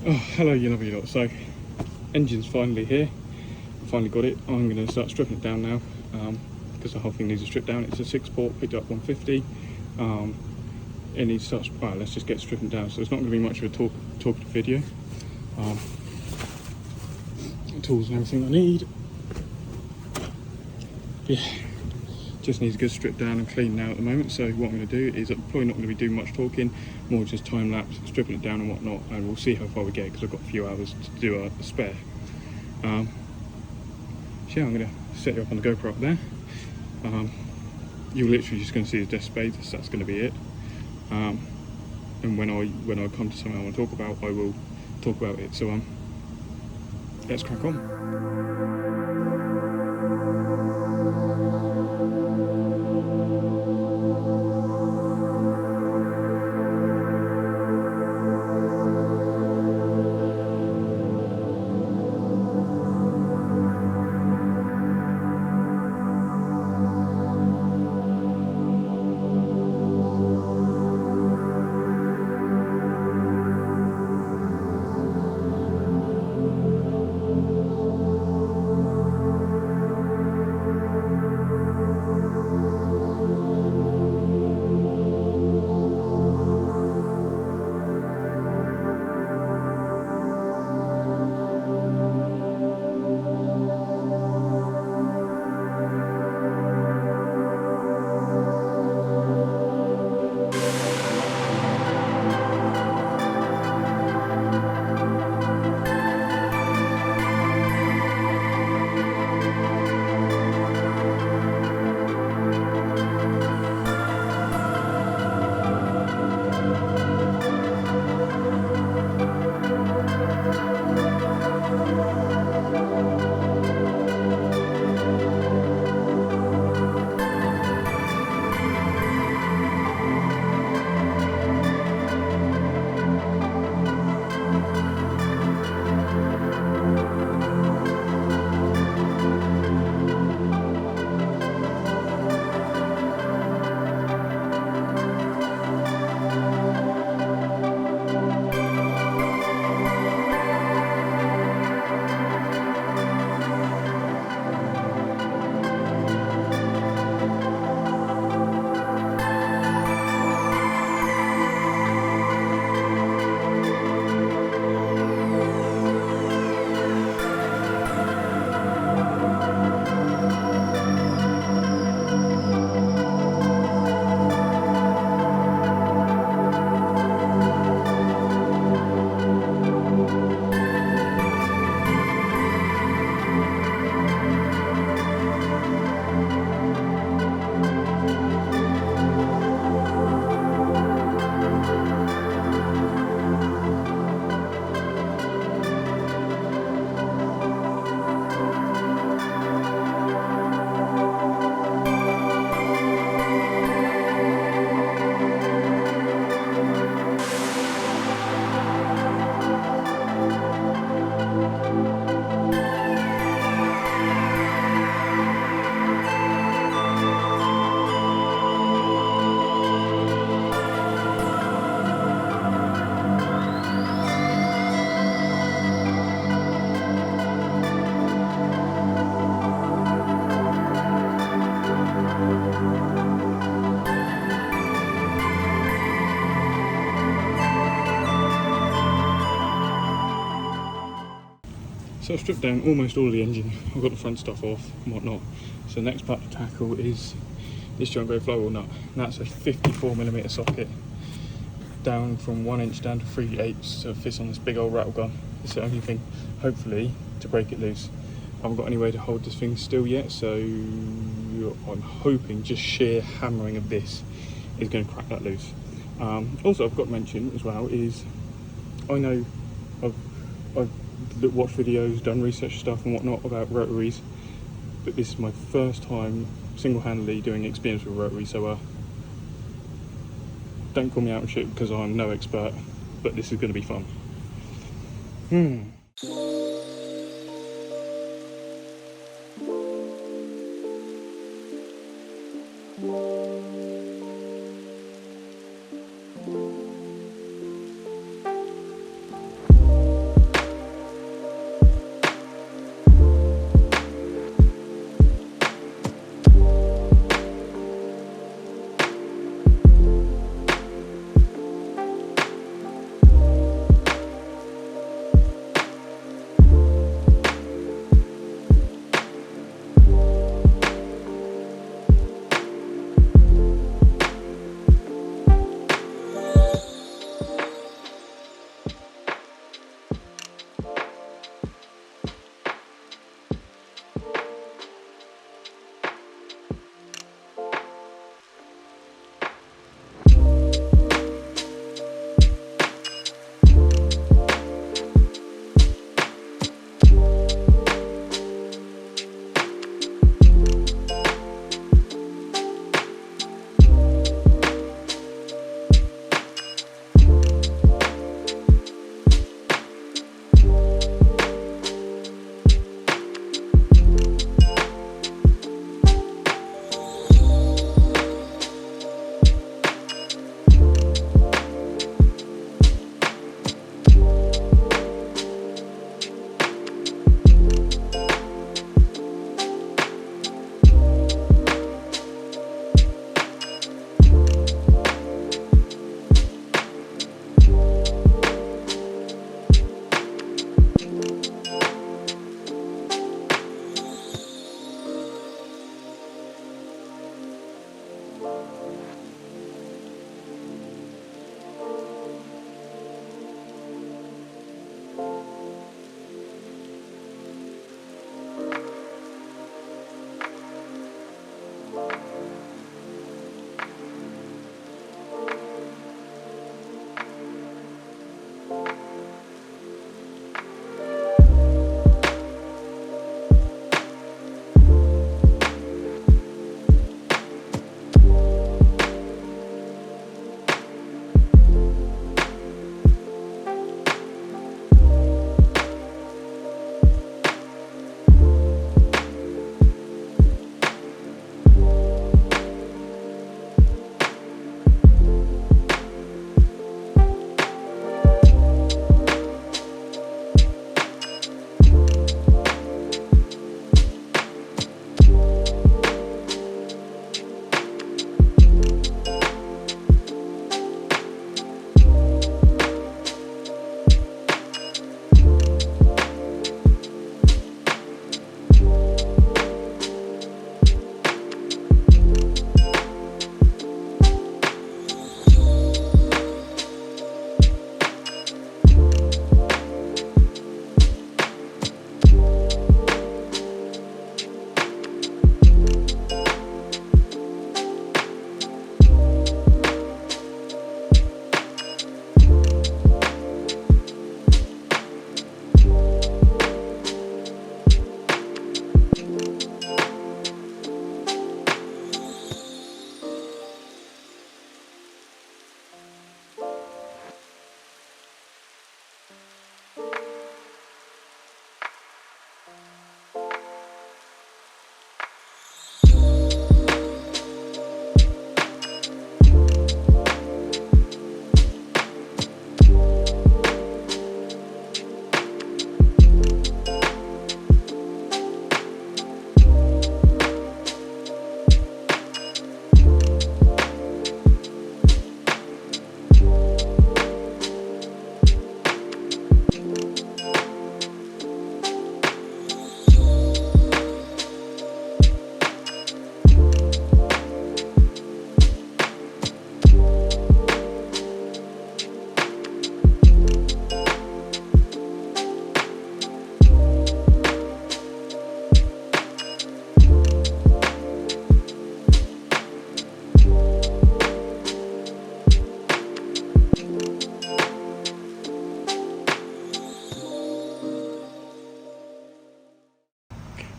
Oh, hello you lovely lot. So, engine's finally here. I finally got it. I'm going to start stripping it down now because the whole thing needs a strip down. It's a 6-port, picked up 150. It needs to start, well, let's just get stripping down. So it's not going to be much of a talkative video. Tools and everything I need. Yeah, just needs a good strip down and clean now at the moment. So what I'm going to do is I'm probably not going to be doing much talking, more just time lapse, stripping it down and whatnot, and we'll see how far we get because I've got a few hours to do a spare. So yeah, I'm going to set you up on the GoPro up there. You're literally just going to see the desk spade. That's going to be it. And when I come to something I want to talk about, I will talk about it. So let's crack on. So I've stripped down almost all of the engine. I've got the front stuff off and whatnot. So the next part to tackle is this giant grey flywheel nut. And that's a 54mm socket, down from 1 inch down to 3/8, so it fits on this big old rattle gun. It's the only thing, hopefully, to break it loose. I haven't got any way to hold this thing still yet, so I'm hoping just sheer hammering of this is going to crack that loose. Also, I've got to mention as well is, I know I've watched videos, done research stuff and whatnot about rotaries, but this is my first time single-handedly doing experience with rotary, so don't call me out and shit because I'm no expert, but this is going to be fun.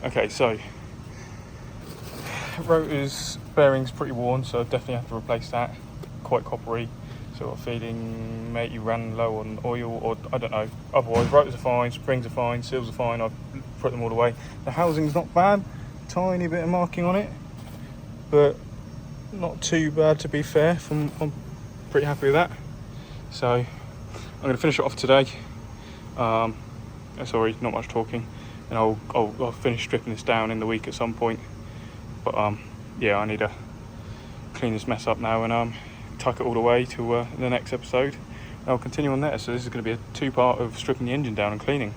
Okay, so rotor's bearing's pretty worn, so I definitely have to replace that. Quite coppery, sort of feeling maybe ran low on oil, or I don't know. Otherwise, rotors are fine, springs are fine, seals are fine. I've put them all away. The housing's not bad, tiny bit of marking on it, but not too bad to be fair. I'm pretty happy with that. So I'm going to finish it off today. Sorry, not much talking, and I'll finish stripping this down in the week at some point. But yeah, I need to clean this mess up now and tuck it all away to the next episode. And I'll continue on there. So this is going to be a 2-part of stripping the engine down and cleaning.